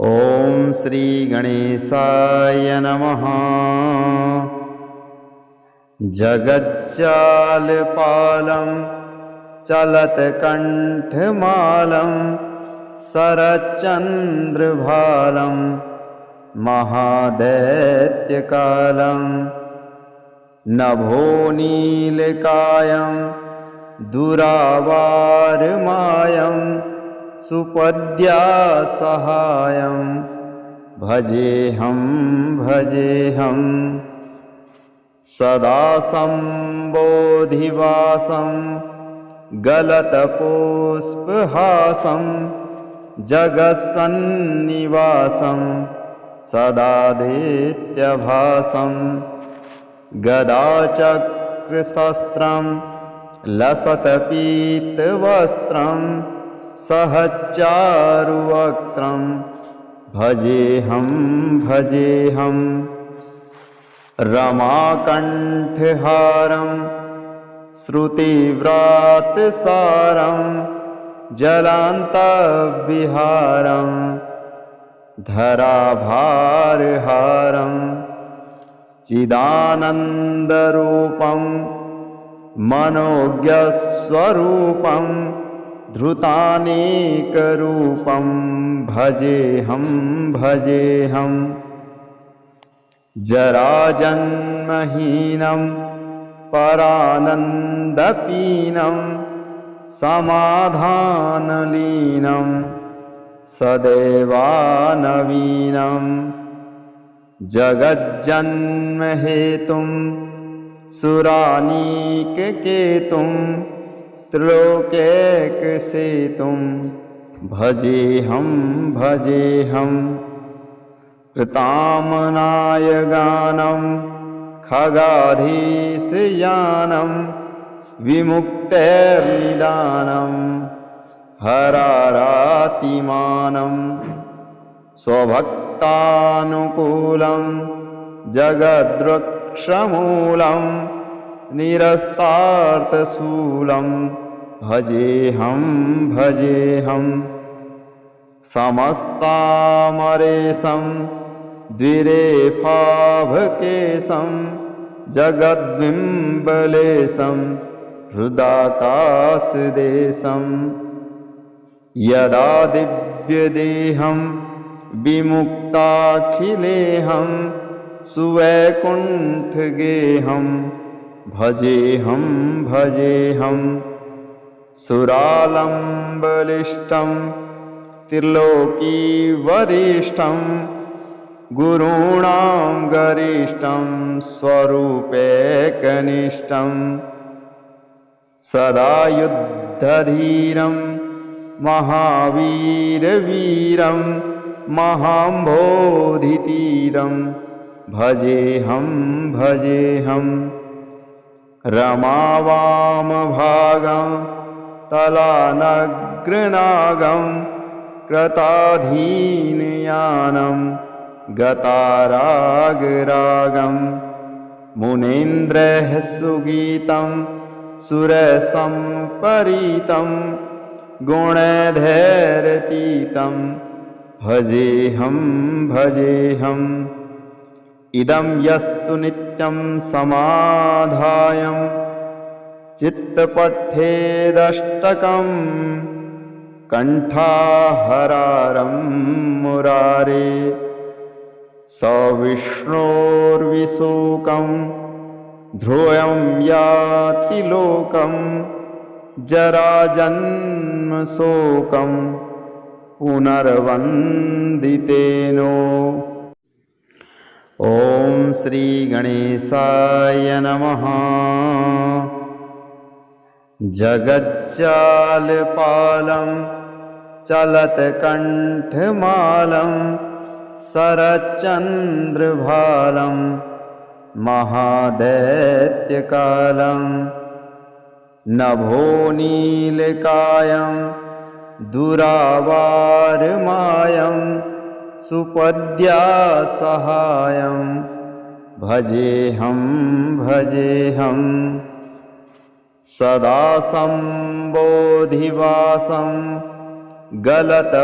ॐ श्री गणेशाय नमः। जगज्जालपालं चलत्कण्ठमालं शरच्चन्द्रभालं महादैत्यकालं नभोनीलकायं दुरावारमायं सुपद्यासहायं भजेऽहं सदा सम्बोधिवासं गलतपुष्पहासं जगत्सन्निवासं सदादित्यभासं गदाचक्रशस्त्रं लसत्पीतवस्त्रं सहचारुवक्त्रं भजेऽहं रमाकण्ठहारं श्रुतिव्रातसारं जलान्तविहारं धराभारहारं चिदानन्दरूपं मनोज्ञस्वरूपं धृतानेकरूपं भजेऽहं जराजन्महीनं परानन्दपीनं समाधानलीनं सदैवानवीनं जगज्जन्महेतुं सुरानीककेतुं त्रिलोकैकसेतुं भजेऽहं कृतामनायगानं खगाधीशयानं विमुक्तैर्निदानं हरारातिमानं स्वभक्तानुकूलं जगद्वृक्षमूलं निरस्तार्थशूलं भजेऽहं समस्तामरेशं द्विरेफाभकेशं जगद्बिम्बलेशं हृदाकाशदेशं यदा दिव्यदेहं विमुक्ताखिलेहं सुवैकुण्ठगेहं भजेऽहं सुरालम्बलिष्टं त्रिलोकीवरिष्ठं गुरूणां गरिष्ठं स्वरूपैकनिष्ठं सदा युद्धधीरं महावीरवीरं महाम्भोधितीरं भजेऽहं रमावामभागं तलानग्रनागं कृताधीनयानं गतारागरागं मुनीन्द्रैः सुगीतं सुरसम्परीतं गुणधैर्यतीतं भजेऽहं इदं यस्तु नित्यं समाधायं चित्तपठेदष्टकं कण्ठाहरारं मुरारे सविष्णोर्विशोकं ध्रुवं याति लोकं जराजन्मशोकं पुनर्वन्दितेनो। ॐ श्री गणेशाय नमः। जगज्जालपालं चलत्कण्ठमालं शरच्चन्द्रभालं महादैत्यकालं नभोनीलकायं दुरावारमायं सुपद्यासहायं भजेऽहं सदा सम्बोधिवासं गलतपुष्पहासं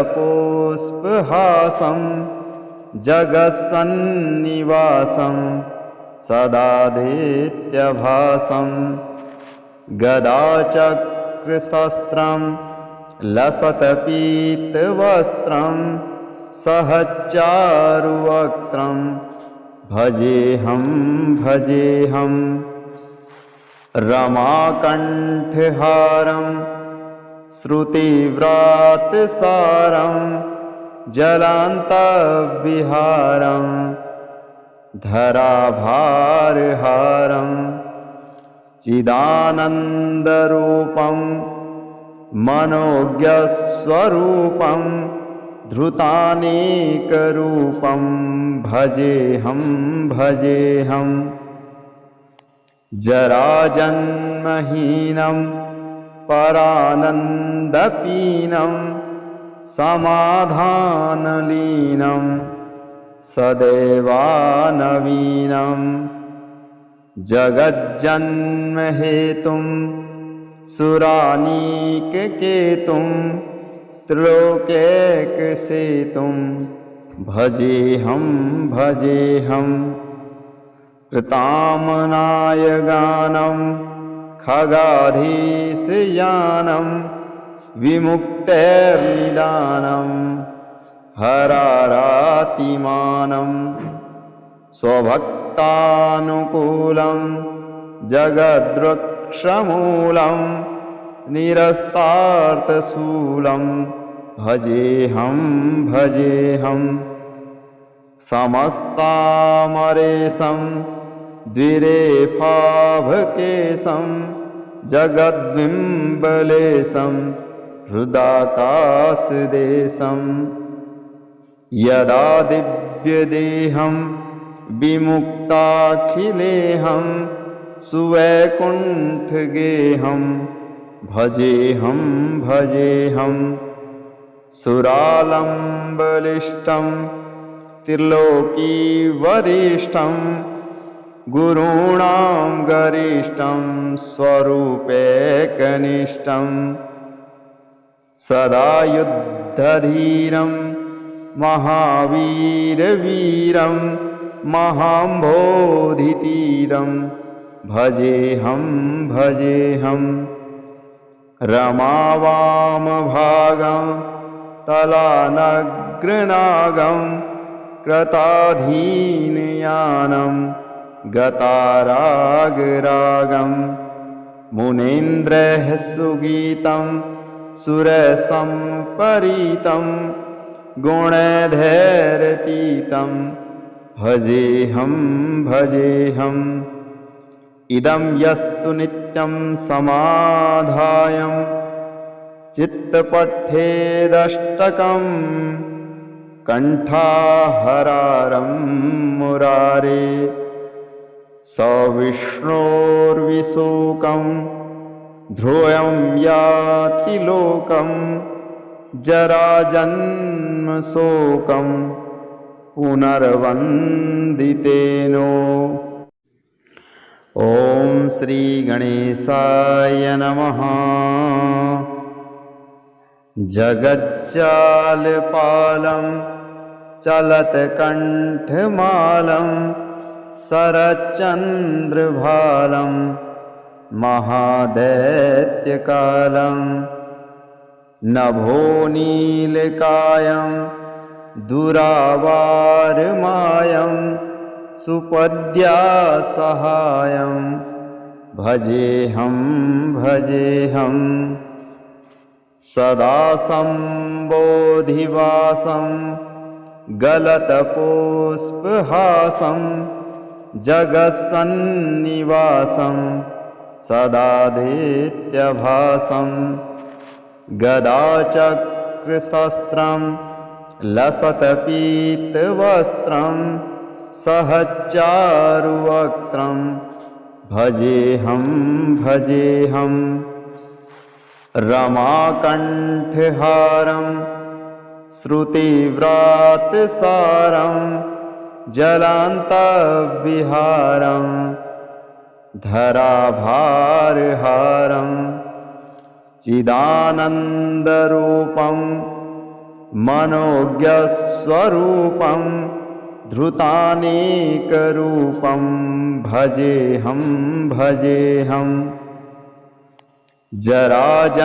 जगत्सन्निवासं सदादित्यभासं गदाचक्रशस्त्रं लसत्पीतवस्त्रं सहचारुवक्त्रं भजेऽहं भजेऽहं रमाकण्ठहारं श्रुतिव्रातसारं जलान्तविहारं धराभारहारं चिदानन्दरूपं मनोज्ञस्वरूपं धृतानेकरूपं भजेऽहं भजेऽहं जराजन्महीनं परानन्दपीनं समाधानलीनं सदैवानवीनं जगज्जन्महेतुं सुरानीककेतुं त्रिलोकैकसेतुं भजेऽहं भजेऽहं कृतामनायगानं खगाधीशयानं विमुक्तेर्निदानं हरारातिमानं स्वभक्तानुकूलं जगद्वृक्षमूलं निरस्तार्थशूलं भजेऽहं भजेऽहं समस्तामरेशं द्विरेफाभकेशं जगद्बिम्बलेशं हृदाकाशदेशं यदा दिव्यदेहं विमुक्ताखिलेऽहं सुवैकुण्ठगेहं भजेऽहं भजेऽहं सुरालम्बलिष्टं त्रिलोकीवरिष्ठं गुरूणां गरिष्ठं स्वरूपैकनिष्ठं सदा युद्धधीरं महावीरवीरं महाम्भोधितीरं भजेऽहं भजेऽहं रमावामभागं तलानग्रनागं कृताधीनयानं गतारागरागं मुनीन्द्रैः सुगीतं सुरसम्परीतं गुणधैर्यतीतं भजेऽहं भजेऽहम् इदं यस्तु नित्यं समाधायं चित्तपठेदष्टकं कण्ठाहरारं मुरारे सविष्णोर्विशोकं ध्रुवं याति लोकं जराजन्मशोकं पुनर्वन्दितेनो। ॐ श्री गणेशाय नमः। जगज्जालपालं चलत्कण्ठमालं शरच्चन्द्रभालं महादैत्यकालं नभोनीलकायं दुरावारमायं सुपद्यासहायं भजेऽहं भजेऽहं सदा सम्बोधिवासं गलतपुष्पहासं जगत्सन्निवासं सदादित्यभासं गदाचक्रशस्त्रं लसत्पीतवस्त्रं सहचारुवक्त्रं भजेऽहं भजेऽहं रमाकण्ठहारं श्रुतिव्रातसारं जलान्तविहारं धराभारहारं चिदानन्दरूपं मनोज्ञस्वरूपं धृतानेकरूपं भजेऽहं भजेऽहम् जराजन्महीनं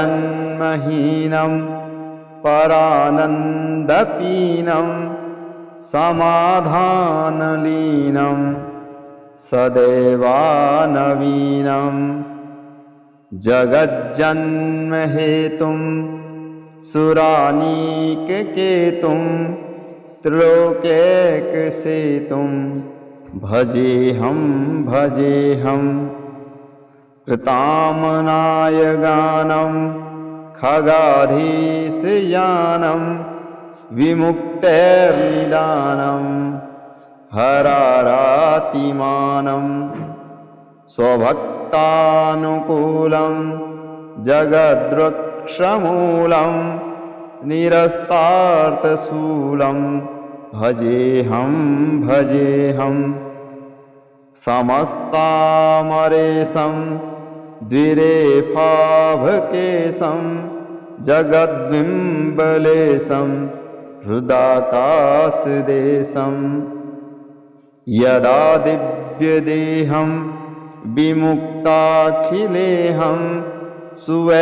परानन्दपीनं समाधानलीनं सदैवानवीनं जगज्जन्महेतुं सुरानीककेतुं त्रिलोकैकसेतुं भजेऽहं भजेऽहम् कृतामनायगानं खगाधीशयानं विमुक्तेर्निदानं हरारातिमानं स्वभक्तानुकूलं जगद्वृक्षमूलं निरस्तार्थशूलं भजेऽहं भजेऽहम् समस्तामरेशं द्विरेफाभकेशं जगद्बिम्बलेशं हृदाकाशदेशं यदा दिव्यदेहं विमुक्ताखिलेऽहं सुवैकुण्ठगेहं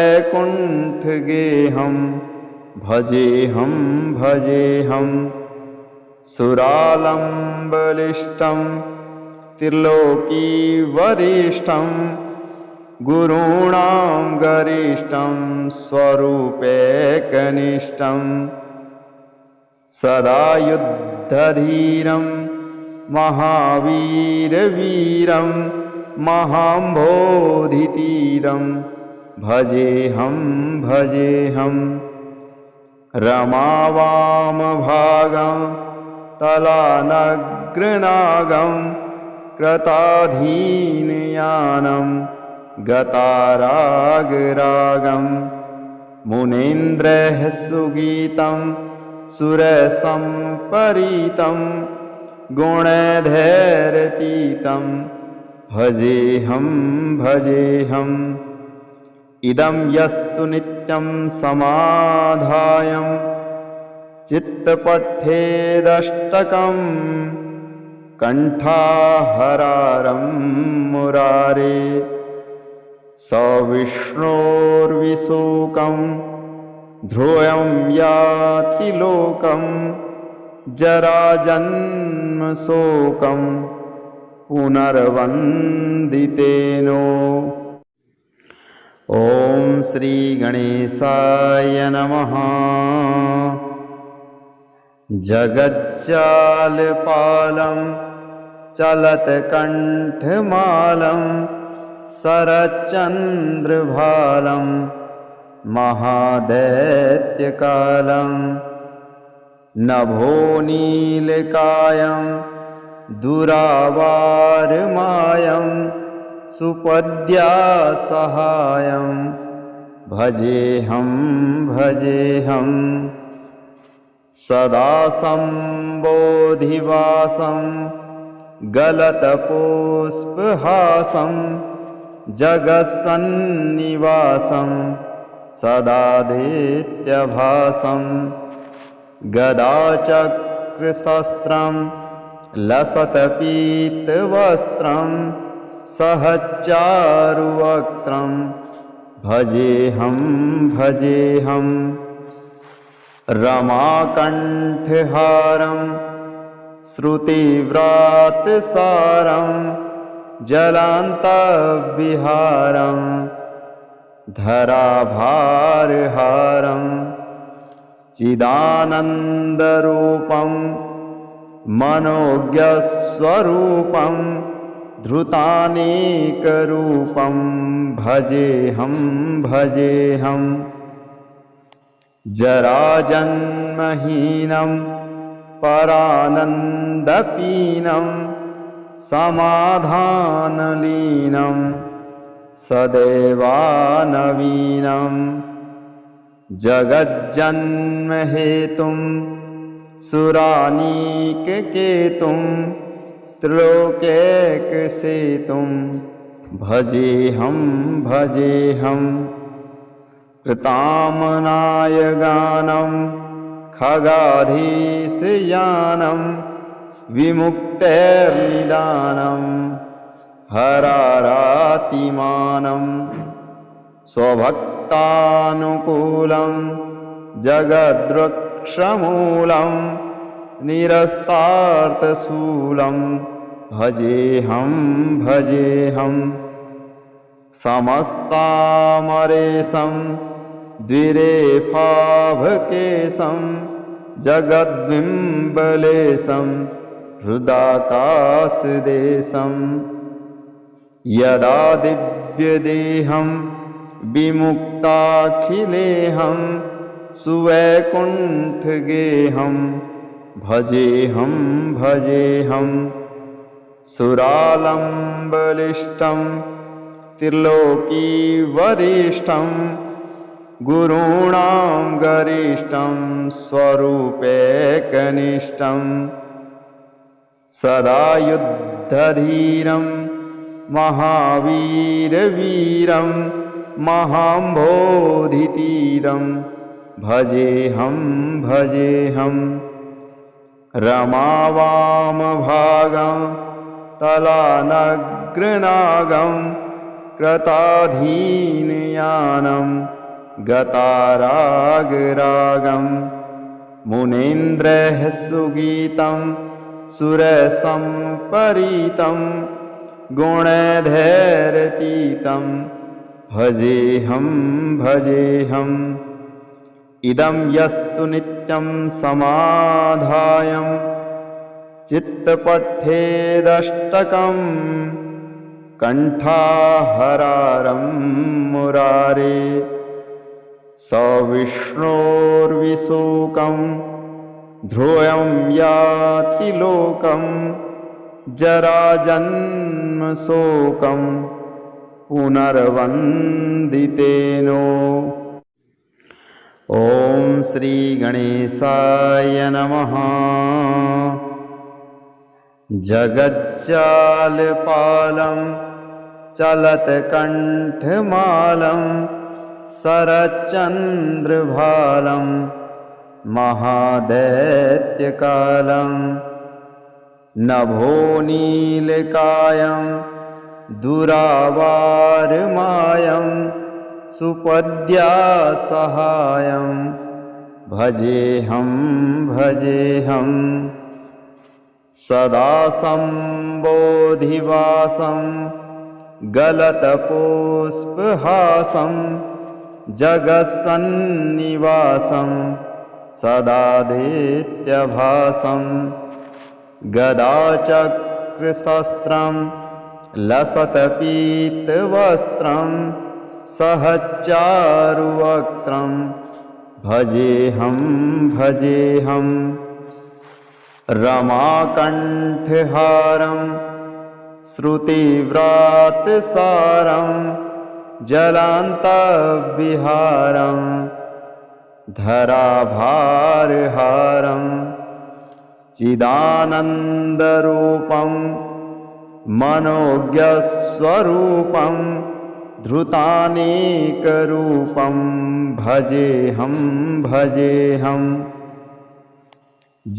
भजेऽहं भजेऽहं सुरालम्बलिष्टं त्रिलोकीवरिष्ठं गुरूणां गरिष्ठं स्वरूपैकनिष्ठं सदा युद्धधीरं महावीरवीरं महाम्भोधितीरं भजेऽहं भजेऽहं रमावामभागं तलानग्रनागं कृताधीनयानं गतारागरागं मुनीन्द्रैः सुगीतं सुरसम्परीतं गुणैर्धैर्यतीतं भजेऽहं भजेऽहम् इदं यस्तु नित्यं समाधायं चित्तपठेदष्टकं कण्ठाहरारं मुरारे सविष्णोर्विशोकं ध्रुवं याति लोकं जराजन्मशोकं पुनर्वन्दितेनो। ॐ श्री गणेशाय नमः। जगज्जालपालं चलत्कण्ठमालं शरच्चन्द्रभालं महादैत्यकालं नभोनीलकायं दुरावारमायं सुपद्यासहायं भजेऽहं भजेऽहम् सदा सम्बोधिवासं गलतपुष्पहासं जगत्सन्निवासं सदादित्यभासं गदाचक्रशस्त्रं लसत्पीतवस्त्रं सहचारुवक्त्रं भजेऽहं भजेऽहम् रमाकण्ठहारं श्रुतिव्रातसारं जलान्तविहारं धराभारहारं चिदानन्दरूपं मनोज्ञस्वरूपं धृतानेकरूपं भजेऽहं भजेऽहम् जराजन्महीनं परानन्दपीनं समाधानलीनं सदैवानवीनं जगज्जन्महेतुं सुरानीककेतुं त्रिलोकैकसेतुं भजेऽहं भजेऽहम् कृतामनायगानं खगाधीशयानं विमुक्तेर्निदानं हरारातिमानं स्वभक्तानुकूलं जगद्वृक्षमूलं निरस्तार्थशूलं भजेऽहं समस्तामरेशं द्विरेफाभकेशं जगद्बिम्बलेशं हृदाकाशदेशं यदा दिव्यदेहं विमुक्ताखिलेऽहं सुवैकुण्ठगेहं भजेऽहं सुरालम्बलिष्टं त्रिलोकीवरिष्ठं गुरूणां गरिष्ठं स्वरूपैकनिष्ठं सदा युद्धधीरं महावीरवीरं महाम्भोधितीरं भजेऽहं रमावामभागं तलानग्रनागं कृताधीनयानं गतारागरागं मुनीन्द्रैः सुगीतं सुरसम्परीतं गुणधैर्यतीतं भजेऽहं इदं यस्तु नित्यं समाधायं चित्तपठेदष्टकं कण्ठाहरारं मुरारे सविष्णोर्विशोकं ध्रुवं याति लोकं जराजन्मशोकं पुनर्वन्दितेनो। ॐ श्री गणेशाय नमः। जगज्जालपालं चलत्कण्ठमालं शरच्चन्द्रभालं महादैत्यकालं नभोनीलकायं दुरावारमायं सुपद्यासहायं भजेऽहं सदा सम्बोधिवासं गलतपुष्पहासं जगत्सन्निवासं सदादित्यभासं गदाचक्रशस्त्रं लसत्पीतवस्त्रं सहचारुवक्त्रं भजेऽहं रमाकण्ठहारं श्रुतिव्रातसारं जलान्तविहारं धराभारहारं चिदानन्दरूपं मनोज्ञस्वरूपं धृतानेकरूपं भजेऽहं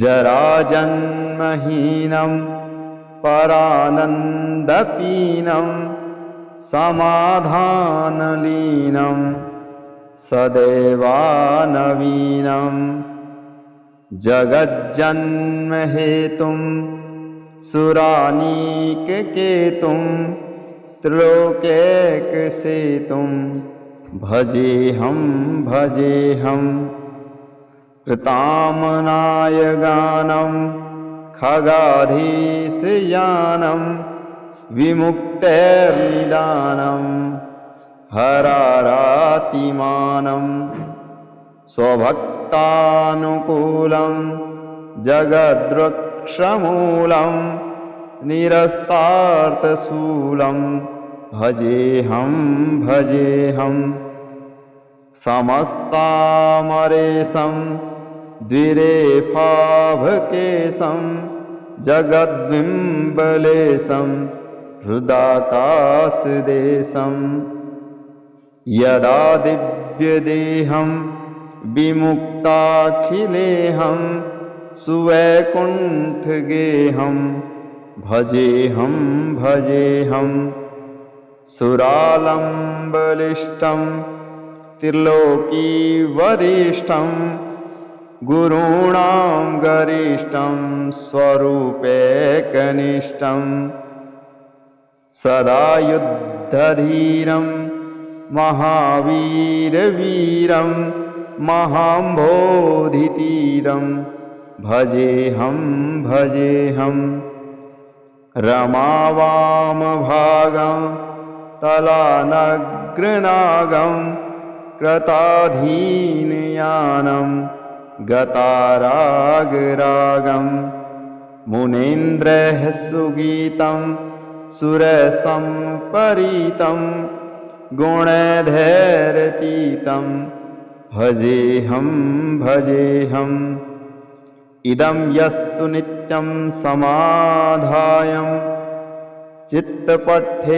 जराजन्महीनं परानन्दपीनं समाधानलीनं सदैवानवीनं जगज्जन्महेतुं सुरानीककेतुं त्रिलोकैकसेतुं भजेऽहं कृतामनायगानं खगाधीशयानं विमुक्तेर्निदानं हरारातिमानं स्वभक्तानुकूलं जगद्वृक्षमूलं निरस्तार्थशूलं भजेऽहं समस्तामरेशं द्विरेफाभकेशं जगद्बिम्बलेशं हृदाकाशदेशं यदा दिव्यदेहं विमुक्ताखिलेऽहं सुवैकुण्ठगेऽहं भजेऽहं भजेऽहं सुरालम्बलिष्टं त्रिलोकीवरिष्ठं गुरूणां गरिष्ठं स्वरूपैकनिष्ठं सदा युद्धधीरं महावीरवीरं महाम्भोधितीरं भजेऽहं भजेऽहं रमावामभागं तलानग्रनागं कृताधीनयानं गतारागरागं मुनीन्द्रैः सुगीतं सुरसम्परीतं गुणधैर्यतीतं भजेऽहं भजेऽहम् इदं यस्तु नित्यं समाधायं चित्तपठेदष्टकं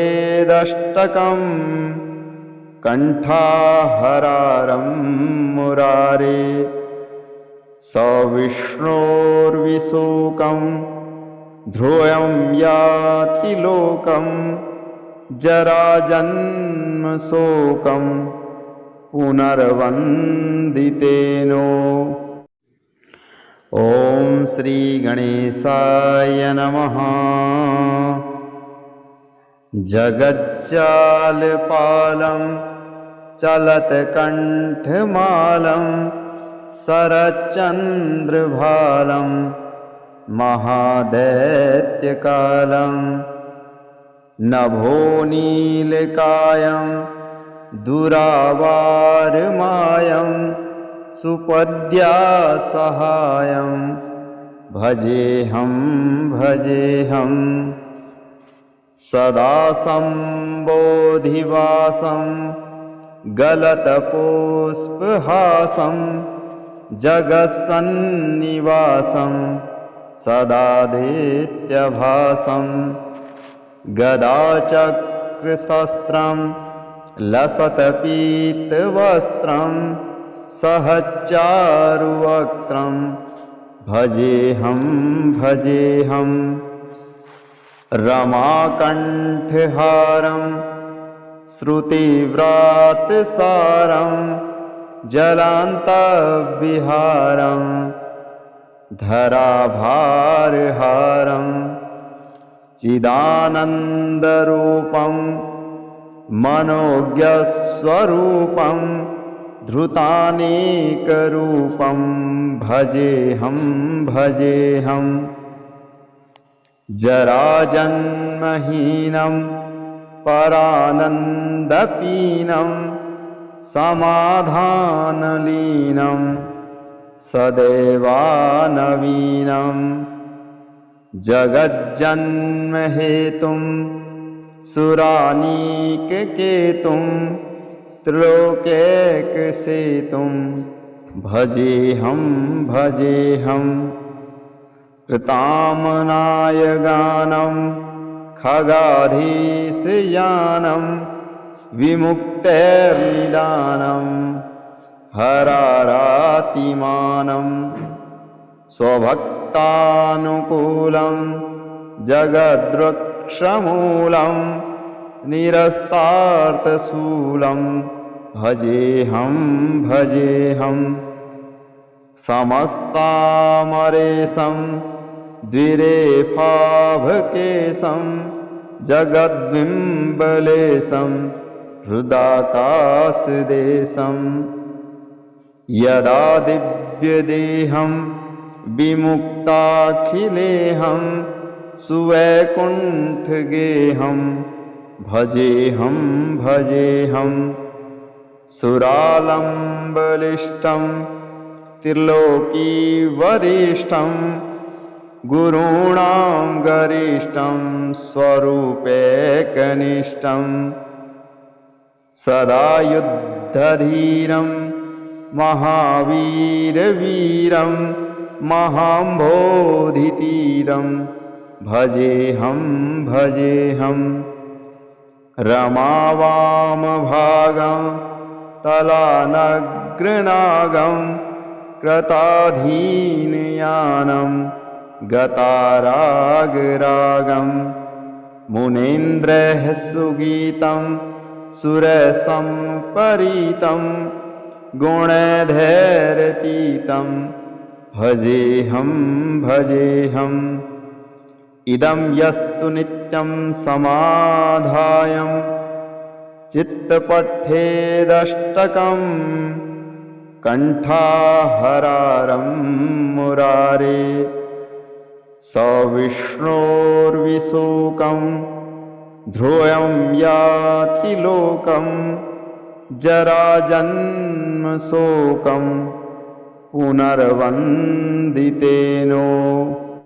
कण्ठाहरारं मुरारे स विष्णोर्विशोकं ध्रुवं याति लोकं जराजन्मशोकं पुनर्वन्दितेनो। ॐ श्री गणेशाय नमः। जगज्जालपालं चलत्कण्ठमालं शरच्चन्द्रभालं महादैत्यकालं नभोनीलकायं दुरावारमायं सुपद्यासहायं भजेऽहं भजेऽहं सदा सम्बोधिवासं गलतपुष्पहासं जगत्सन्निवासं सदादित्यभासं गदाचक्रशस्त्रं लसत्पीतवस्त्रं सहचारुवक्त्रं भजेऽहं भजेऽहं रमाकण्ठहारं श्रुतिव्रातसारं जलान्तविहारं धराभारहारं चिदानन्दरूपं मनोज्ञस्वरूपं धृतानेकरूपं भजेऽहं भजेऽहं जराजन्महीनं परानन्दपीनं समाधानलीनं सदैवानवीनं जगज्जन्महेतुं सुरानीककेतुं त्रिलोकैकसेतुं भजेऽहं भजेऽहं कृतामनायगानं खगाधीशयानं विमुक्तैर्निदानं हरारातिमानं स्वभक्तानुकूलं जगद्वृक्षमूलं निरस्तार्थशूलं भजेऽहं भजेऽहं समस्तामरेशं द्विरेफाभकेशं जगद्बिम्बलेशं हृदाकाशदेशं यदा दिव्यदेहं विमुक्ताखिलेऽहं सुवैकुण्ठगेऽहं भजेऽहं भजेऽहं सुरालम्बलिष्टं त्रिलोकीवरिष्ठं गुरूणां गरिष्ठं स्वरूपैकनिष्ठं सदा युद्धधीरं महावीरवीरं महाम्भोधितीरं भजेऽहं भजेऽहं रमावामभागं तलानग्रनागं अग्रनागं कृताधीनयानं गतारागरागं मुनीन्द्रः सुगीतं सुरसम्परीतं गुणधैर्यतीतं भजेऽहं भजेऽहम् इदं यस्तु नित्यं समाधायं चित्तपठेदष्टकं कण्ठाहरारं मुरारे स विष्णोर्विशोकं ध्रुवं याति लोकं जराजन्मशोकं पुनर्वन्दितेनो